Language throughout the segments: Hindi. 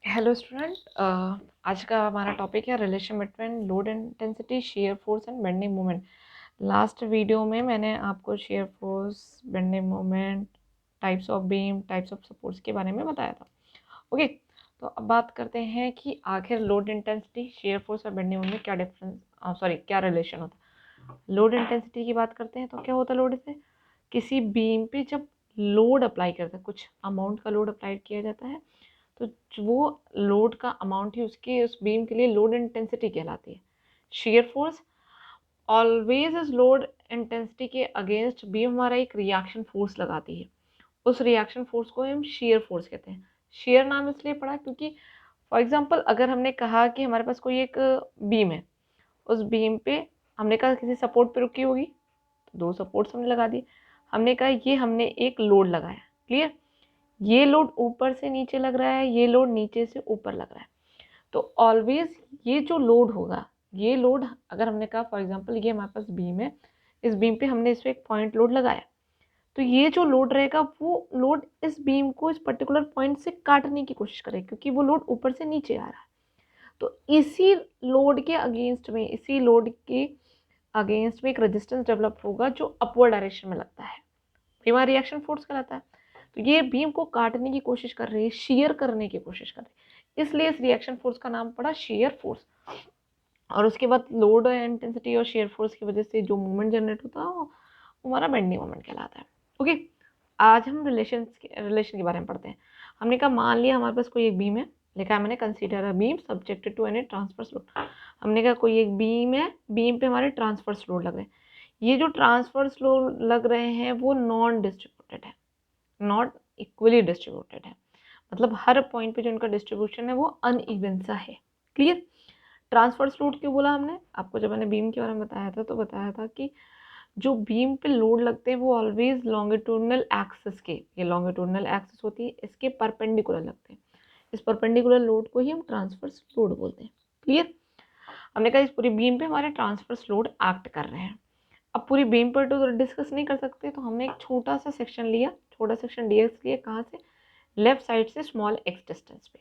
Hello student. आज का हमारा टॉपिक है relation between load intensity, shear force and bending moment. Last video में मैंने आपको shear force, bending moment, types of beam, types of supports के बारे में बताया था। ओके, तो अब बात करते हैं कि आखिर लोड इंटेंसिटी, शेयर फोर्स और बेंडिंग मोमेंट में क्या डिफरेंस, क्या रिलेशन होता है। लोड इंटेंसिटी की बात करते हैं तो क्या होता है लोड से, किसी बीम पे जब लोड अप्लाई करता है, कुछ अमाउंट का लोड अप्लाई किया जाता है, तो वो लोड का अमाउंट ही उसके उस बीम के लिए लोड इंटेंसिटी कहलाती है। शेयर फोर्स ऑलवेज इस लोड इंटेंसिटी के अगेंस्ट बीम हमारा एक रिएक्शन फोर्स लगाती है। उस रिएक्शन फोर्स को हम शेयर फोर्स कहते हैं। शेयर नाम इसलिए पड़ा क्योंकि फॉर एग्जांपल अगर हमने कहा कि हमारे पास कोई एक बीम है, उस बीम पे हमने कहा किसी सपोर्ट पे रुकी होगी, तो दो सपोर्ट्स हमने लगा दिए। हमने कहा ये हमने एक लोड लगाया, क्लियर। ये लोड ऊपर से नीचे लग रहा है, ये लोड नीचे से ऊपर लग रहा है। तो ऑलवेज ये जो लोड होगा, ये लोड अगर हमने कहा फॉर एग्जांपल ये हमारे पास बीम है, इस बीम पे हमने इस पे एक पॉइंट लोड लगाया, तो ये जो लोड रहेगा वो लोड इस बीम को इस पर्टिकुलर पॉइंट से काटने की कोशिश करेगा, क्योंकि वो लोड ऊपर से नीचे आ रहा है। तो इसी लोड के अगेंस्ट में, इसी लोड के अगेंस्ट में एक रेजिस्टेंस डेवलप होगा जो अपवर्ड डायरेक्शन में लगता है, बीमा रिएक्शन फोर्स कहलाता है। तो ये बीम को काटने की कोशिश कर रही है, शेयर करने की कोशिश कर रही है, इसलिए इस रिएक्शन फोर्स का नाम पड़ा शेयर फोर्स। और उसके बाद लोड इंटेंसिटी और शेयर फोर्स की वजह से जो मूवमेंट जनरेट होता है वो हमारा बेंडिंग मोमेंट कहलाता है। ओके, आज हम रिलेशन के बारे में पढ़ते हैं। हमने कहा मान लिया हमारे पास कोई एक बीम है, लिखा है मैंने consider a beam subjected to any transverse load. हमने कहा कोई एक बीम है, बीम पे हमारे ट्रांसवर्स लोड लग रहे हैं। ये जो ट्रांसवर्स लोड लग रहे हैं वो नॉन डिस्ट्रीब्यूटेड है, नॉट इक्वली डिस्ट्रीब्यूटेड है, मतलब हर पॉइंट पे जो इनका डिस्ट्रीब्यूशन है वो अनइवन सा है। क्लियर। ट्रांसवर्स लोड क्यों बोला हमने आपको, जब मैंने बीम के बारे में बताया था तो बताया था कि जो बीम पे लोड लगते हैं वो ऑलवेज लॉन्गिट्यूडनल एक्सिस के, ये लॉन्गिट्यूडनल एक्सिस होती है, इसके परपेंडिकुलर लगते हैं। इस परपेंडिकुलर लोड को ही हम ट्रांसवर्स लोड बोलते हैं। क्लियर। हमने कहा इस पूरी बीम पे हमारे ट्रांसवर्स लोड एक्ट कर रहे हैं। अब पूरी बीम पर तो डिस्कस नहीं कर सकते, तो हमने एक छोटा सा सेक्शन लिया, छोटा सेक्शन डीएक्स लिया, कहाँ से, लेफ्ट साइड से स्मॉल एक्स डिस्टेंस पे।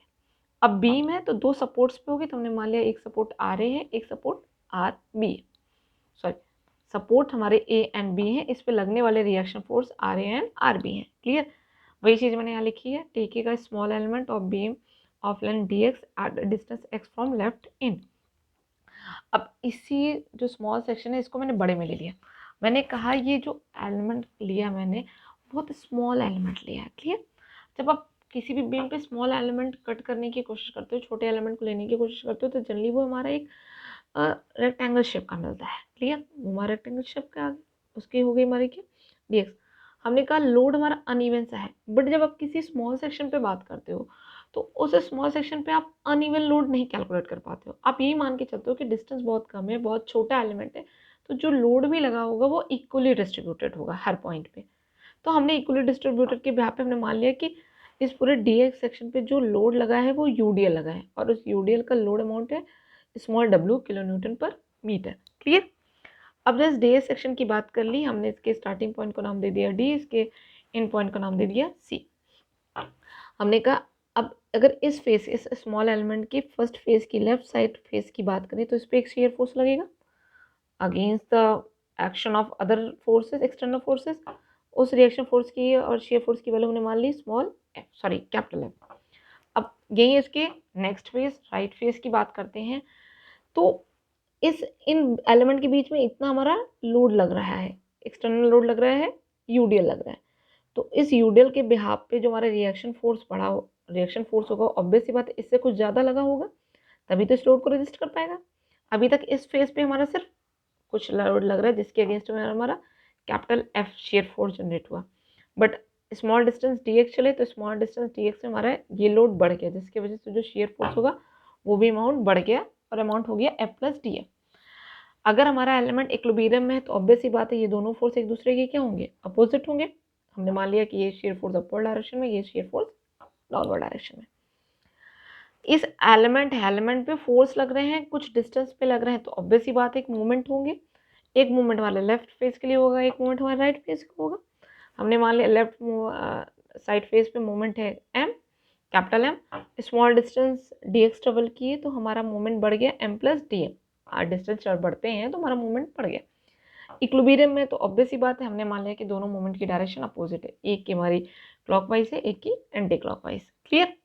अब बीम है तो दो सपोर्ट्स पे होगी, तो हमने मान लिया एक सपोर्ट आर ए है, एक सपोर्ट आर बी है। सॉरी, सपोर्ट हमारे ए एंड बी है, इस पे लगने वाले reaction force R A and R B है। क्लियर। वही चीज़ मैंने यहाँ लिखी है, टेकेगा small element of beam of length D X at distance X from left end. अब इसी जो स्मॉल सेक्शन है इसको मैंने बड़े में ले लिया। मैंने कहा ये जो एलिमेंट लिया मैंने बहुत स्मॉल एलिमेंट लिया है। क्लियर। जब आप किसी भी बीम पे स्मॉल एलिमेंट कट करने की कोशिश करते हो, छोटे एलिमेंट को लेने की कोशिश करते हो, तो जनरली वो हमारा एक रेक्टेंगल शेप का मिलता है। क्लियर। वो हमारा रेक्टेंगल शेप का उसकी हो गई हमारी क्या, डीएक्स। हमने कहा लोड हमारा अनइवन सा है, बट जब आप किसी स्मॉल सेक्शन पे बात करते हो तो उस स्मॉल सेक्शन पे आप अनइवन लोड नहीं कैलकुलेट कर पाते हो। आप यही मान के चलते हो कि डिस्टेंस बहुत कम है, बहुत छोटा एलिमेंट है, तो जो लोड भी लगा होगा वो इक्वली डिस्ट्रीब्यूटेड होगा हर पॉइंट पे। तो हमने इक्वली डिस्ट्रीब्यूटेड के बिहाफ पे हमने मान लिया कि इस पूरे डीएक्स सेक्शन पे जो लोड लगा है वो यूडीएल लगा है, और उस यूडीएल का लोड अमाउंट है small W kilonewton per metre. Clear. अब जस्ट डीएक्स सेक्शन की बात कर ली हमने, इसके स्टार्टिंग पॉइंट को नाम दे दिया डी, इसके इन पॉइंट को नाम दे दिया सी। हमने कहा अब अगर इस फेस, इस स्मॉल एलिमेंट की फर्स्ट फेस की लेफ्ट साइड फेस की बात करें तो इस पर एक शेयर फोर्स लगेगा against the action of other forces, external forces. उस रिएक्शन फोर्स की और शेयर फोर्स की वैल्यू हमने मान ली small F, sorry capital F. अब यही इसके नेक्स्ट फेस, राइट फेस की बात करते हैं, तो इस इन एलिमेंट के बीच में इतना हमारा लोड लग रहा है, एक्सटर्नल लोड लग रहा है, यूडीएल लग रहा है। तो इस यूडीएल के बिहाफ पे जो हमारा रिएक्शन फोर्स पड़ा हो, रिएक्शन फोर्स होगा, ऑब्वियस सी बात है इससे कुछ ज़्यादा लगा होगा, तभी तो इस लोड को रेजिस्ट कर पाएगा। अभी तक इस फेस पे हमारा सिर्फ कुछ लोड लग रहा है जिसके अगेंस्ट में हमारा capital F shear force generate हुआ, but small distance D X चले तो स्मॉल डिस्टेंस डी एक्स में हमारा ये लोड बढ़ गया, जिसकी वजह से जो शेयर फोर्स होगा वो भी अमाउंट बढ़ गया, और अमाउंट हो गया एफ प्लस डी एफ। अगर हमारा एलिमेंट इक्विलिब्रियम में है तो ऑब्वियस सी बात है ये दोनों फोर्स एक दूसरे के क्या होंगे, अपोजिट होंगे। हमने मान लिया कि ये शेयर फोर्स अपवर्ड डायरेक्शन में, ये शेयर फोर्स डाउनवर्ड डायरेक्शन में। इस एलिमेंट पे फोर्स लग रहे हैं, कुछ डिस्टेंस पे लग रहे हैं, तो ऑब्वियस सी बात है एक मूवमेंट होंगे। एक मूवमेंट हमारे लेफ्ट फेस के लिए होगा, एक मूवमेंट हमारे राइट फेस को होगा। हमने मान लिया लेफ्ट साइड फेस पे मूवमेंट है M, capital M, small distance D X travel किए तो हमारा मोमेंट बढ़ गया M plus D M. Distance बढ़ते हैं तो हमारा मोमेंट बढ़ गया। इक्विलिब्रियम में तो ऑब्वियस ही बात है, हमने मान लिया कि दोनों मोमेंट की डायरेक्शन अपोजिट है, एक की हमारी क्लॉकवाइज है, एक की एंटी क्लॉकवाइज। क्लियर,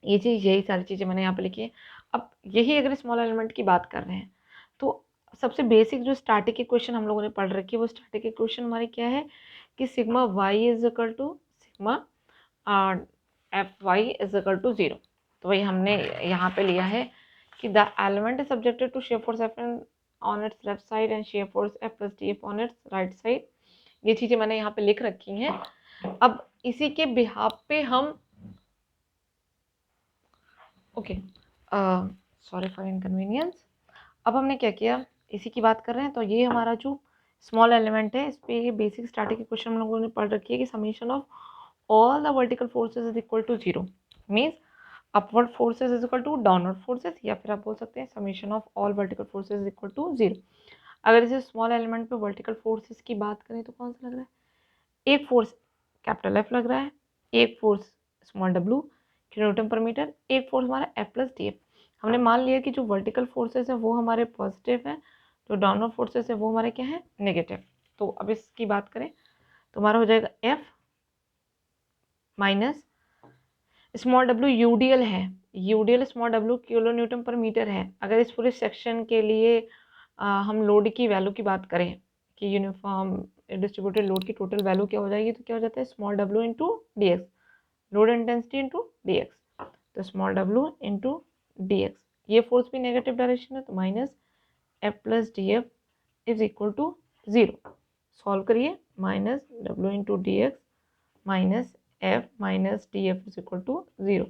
ये चीज़, यही सारी चीज़ें मैंने यहाँ पे लिखी है। अब यही अगर स्मॉल एलिमेंट की बात कर रहे हैं तो सबसे बेसिक जो स्टैटिक इक्वेशन हम लोगों ने पढ़ रखी है वो स्टैटिक इक्वेशन हमारी क्या है कि sigma Y is equal to sigma F Y is equal to 0। तो वही हमने यहाँ पे लिया है कि the element is subjected to shear force F on its left side and shear force F plus D F on its right side. ये चीज़ें मैंने यहाँ पे लिख रखी हैं। अब इसी के बिहाफ पे हम ओके, सॉरी फॉर इनकन्वीनियंस। अब हमने क्या किया, इसी की बात कर रहे हैं तो ये हमारा जो स्मॉल एलिमेंट है इस पे ये बेसिक स्टैटिक इक्वेशन हम लोगों ने पढ़ रखी है कि summation of all the vertical forces is equal to 0। Means upward forces is equal to downward forces, या फिर आप बोल सकते हैं summation of all vertical forces is equal to 0। अगर इसे स्मॉल एलिमेंट पे वर्टिकल फोर्सेस की बात करें तो कौन सा लग रहा है, एक फोर्स कैपिटल एफ लग रहा है, एक force small W Newton per metre, एक फोर्स हमारा एफ प्लस डी एफ। हमने मान लिया कि जो वर्टिकल फोर्सेस है वो हमारे पॉजिटिव है, जो डाउनवर्ड फोर्सेस है वो हमारे क्या है, नेगेटिव। तो अब इसकी बात करें तो हमारा हो जाएगा F minus small W UDL है, UDL small W kilonewton per metre है। अगर इस पूरे सेक्शन के लिए हम लोड की वैल्यू की बात करें कि यूनिफॉर्म डिस्ट्रीब्यूटेड लोड की टोटल वैल्यू क्या हो जाएगी, तो क्या हो जाता है small W into D X, load intensity into D X. तो small W into D X, ये फोर्स भी नेगेटिव डायरेक्शन है तो minus F plus D F is equal to 0। Solve करिए, minus W into D X minus F minus D F is equal to 0।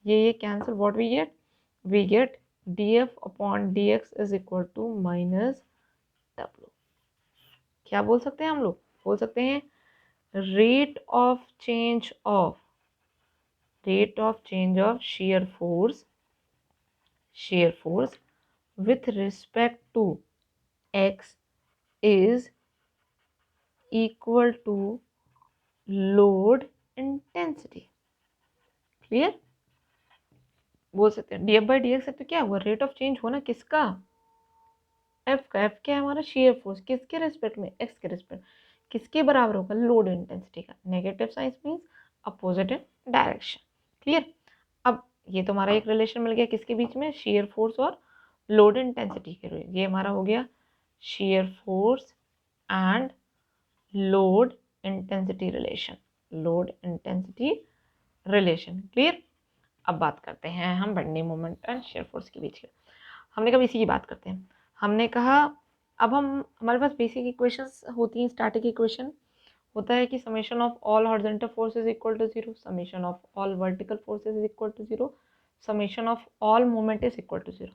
ये cancel, what we get D F upon D X is equal to minus W. क्या बोल सकते हैं हम लोग, बोल सकते हैं rate of change of shear force with respect to x is equal to load intensity। Clear, बोल सकते हैं D F by D x है तो क्या हुआ, रेट ऑफ चेंज होना किसका, एफ का। एफ क्या है हमारा, शेयर फोर्स, किसके रेस्पेक्ट में, एक्स के रेस्पेक्ट। किसके बराबर होगा, लोड इंटेंसिटी का। Negative science means opposite in direction. Clear, अब ये तो हमारा एक रिलेशन मिल गया किसके बीच में, शेयर फोर्स और लोड इंटेंसिटी के लिए। ये हमारा हो गया shear force and load intensity relation, load intensity relation. Clear, अब बात करते हैं हम bending moment and shear force के बीच की। हमने कभी इसी की बात करते हैं। हमने कहा अब हमारे पास बेसिक इक्वेशंस होती हैं, स्टैटिक इक्वेशन होता है कि summation of all horizontal forces equal to 0, summation of all vertical forces is equal to 0, summation of all moment is equal to 0।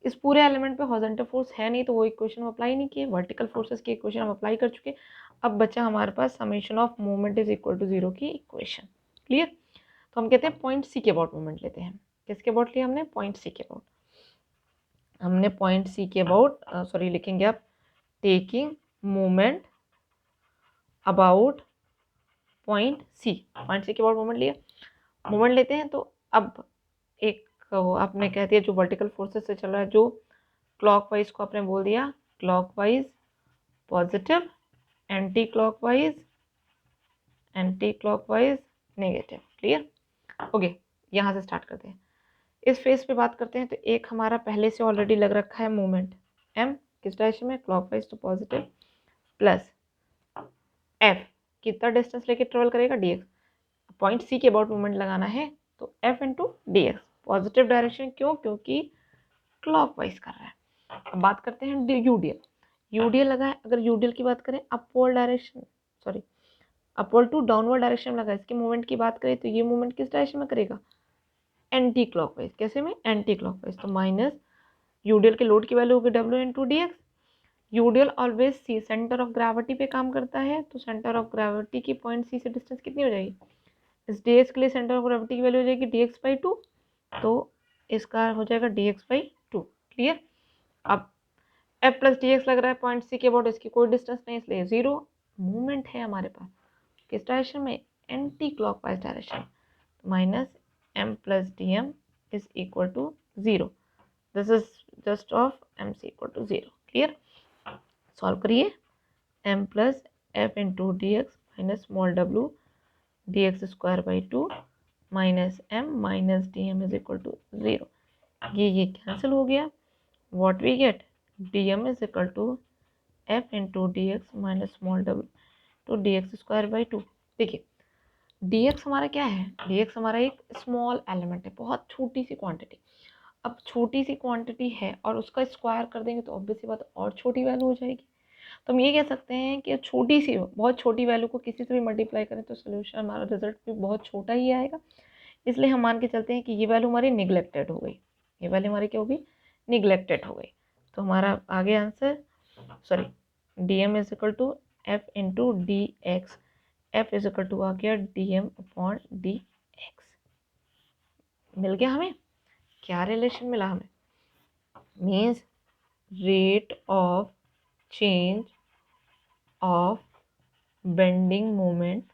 इस पूरे एलिमेंट पे हॉरिजॉन्टल फोर्स है नहीं तो वो इक्वेशन हम अप्लाई नहीं किए, वर्टिकल फोर्सेस की इक्वेशन हम अप्लाई कर चुके। अब बचा हमारे पास summation of moment is equal to 0 की इक्वेशन। क्लियर, तो हम कहते हैं पॉइंट सी के अबाउट मोमेंट लेते हैं। किसके अबाउट लिया हमने, पॉइंट सी के अबाउट। हमने पॉइंट सी के अबाउट सॉरी लिखेंगे आप, taking moment about point C, point C के अबाउट मोमेंट लिया, मोमेंट लेते हैं। तो अब एक आपने कह दिया जो वर्टिकल फोर्सेस से चल रहा है, जो क्लॉकवाइज को आपने बोल दिया clockwise positive, anti clockwise negative. Clear, okay, यहाँ से स्टार्ट करते हैं। इस फेस पे बात करते हैं तो एक हमारा पहले से ऑलरेडी लग रखा है मोमेंट एम, किस डायरेक्शन में, क्लॉकवाइज तो पॉजिटिव, प्लस एफ कितना डिस्टेंस लेके ट्रेवल करेगा, डी एक्स। पॉइंट सी के अबाउट मोमेंट लगाना है तो F into D x, positive direction, क्यों, क्योंकि क्लॉकवाइज कर रहा है। अब बात करते हैं यूडीएल। यूडीएल लगा है, अगर यूडीएल की बात करें upward direction, sorry upward to downward direction में लगा, इसके मूवमेंट की बात करें तो ये मूवमेंट किस डायरेक्शन में करेगा, एंटी क्लॉकवाइज। कैसे में, एंटी क्लॉकवाइज। तो माइनस यूडीएल के लोड की वैल्यू होगी W into D X. UDL always C centre of gravity पे काम करता है, तो सेंटर ऑफ ग्रेविटी की पॉइंट सी से डिस्टेंस कितनी हो जाएगी, इस डी एक्स के लिए सेंटर ऑफ ग्रेविटी की वैल्यू हो जाएगी डी एक्स बाई 2, तो इसका हो जाएगा डी एक्स बाई 2। क्लियर, अब एफ प्लस डी एक्स लग रहा है पॉइंट सी के अबाउट, इसकी कोई डिस्टेंस नहीं इसलिए 0। मूवमेंट है हमारे पास किस डायरेक्शन में, anti clockwise direction, minus m plus dm is equal to 0. This is just of m is equal to 0. Clear? Solve करिए. m plus f into dx minus small w dx square by 2 minus m minus dm is equal to 0. ये कैंसिल हो गया. what we get? dm is equal to f into dx minus small w to dx square by 2. देखिए dx हमारा क्या है? dx हमारा एक स्मॉल एलिमेंट है, बहुत छोटी सी क्वांटिटी. अब छोटी सी क्वांटिटी है और उसका स्क्वायर कर देंगे तो ऑब्वियस सी बात और छोटी वैल्यू हो जाएगी. तो हम ये कह सकते हैं कि छोटी सी बहुत छोटी वैल्यू को किसी से भी मल्टीप्लाई करें तो सोल्यूशन हमारा रिजल्ट भी बहुत छोटा ही आएगा. इसलिए हम मान के चलते हैं कि ये वैल्यू हमारी निगलेक्टेड हो गई. ये वैल्यू हमारी क्या होगी? निगलेक्टेड हो गई. तो हमारा आगे answer sorry D M is equal to F into D X. F is equal to आ गया D M upon D X. मिल गया हमें. क्या रिलेशन मिला हमें? Means rate of change of bending moment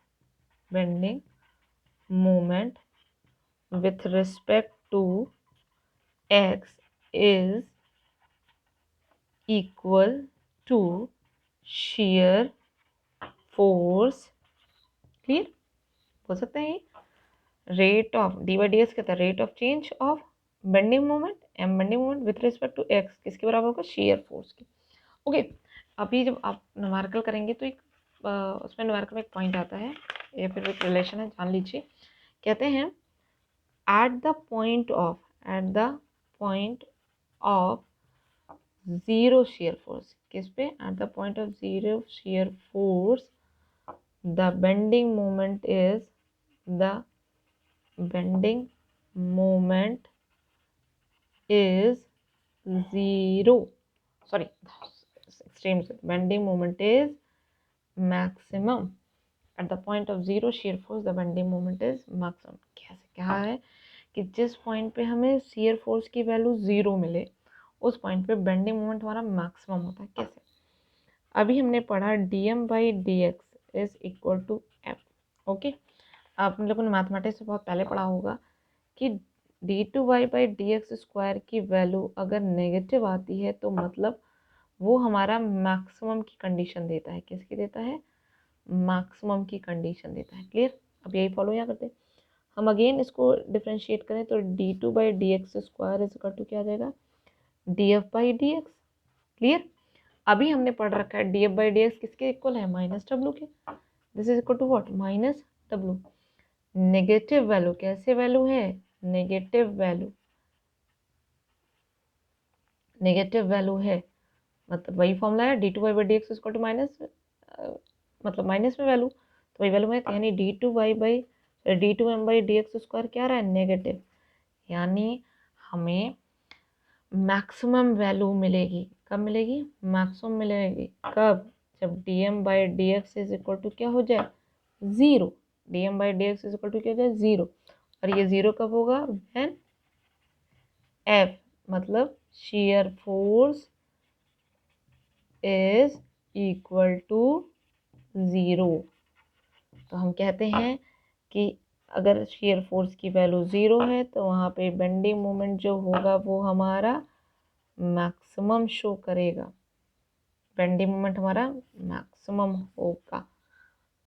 with respect to x is equal to shear force. Clear? हो सकता है rate of D by D X कहता है rate of change of bending moment M bending moment with respect to X किसके बराबर होगा? शेयर फोर्स के. ओके. अभी जब आप न्यूमेरिकल करेंगे तो एक उसमें न्यूमेरिकल में एक पॉइंट आता है या फिर एक रिलेशन है, जान लीजिए. कहते हैं at the point of zero shear force. किस पे? At the point of zero shear force the bending moment is zero. Sorry, extreme bending moment is maximum. At the point of zero shear force the bending moment is maximum. कैसे कहा है कि जिस पॉइंट पे हमें shear force की वैल्यू 0 मिले उस पॉइंट पे बेंडिंग मोमेंट हमारा मैक्सिमम होता है. कैसे? अभी हमने पढ़ा dm by dx is equal to f. Okay. आप लोगों ने मैथमेटिक्स से बहुत पहले पढ़ा होगा कि d2y by dx स्क्वायर की वैल्यू अगर नेगेटिव आती है तो मतलब वो हमारा मैक्सिमम की कंडीशन देता है. किसकी देता है? मैक्सिमम की कंडीशन देता है. क्लियर? अब यही फॉलो यहाँ करते हैं हम. अगेन इसको डिफ्रेंशिएट करें तो d2 by dx square is equal to क्या आ जाएगा? df by dx. क्लियर? अभी हमने पढ़ रखा है df by dx किसके इक्वल है? माइनस डब्लू के. This is equal to what? Minus W. Negative value कैसे वैल्यू है? नेगेटिव वैल्यू है मतलब वही फॉर्मूला है d2y by dx equal to minus मतलब माइनस में वैल्यू तो वही वैल्यू है. यानी d2m by dx स्क्वायर क्या रहा है? नेगेटिव. यानी हमें मैक्सिमम वैल्यू मिलेगी. कब मिलेगी? मैक्सिमम मिलेगी. कब? जब dm by dx is equal to क्या हो जाए? 0. dm by dx is equal to क्या हो जाए? 0. और ये 0 कब होगा? व्हेन f मतलब shear force is equal to 0. तो हम कहते हैं कि अगर शेयर फोर्स की वैल्यू 0 है तो वहाँ पे बेंडिंग मोमेंट जो होगा वो हमारा मैक्सिमम शो करेगा. बेंडिंग मोमेंट हमारा मैक्सिमम होगा.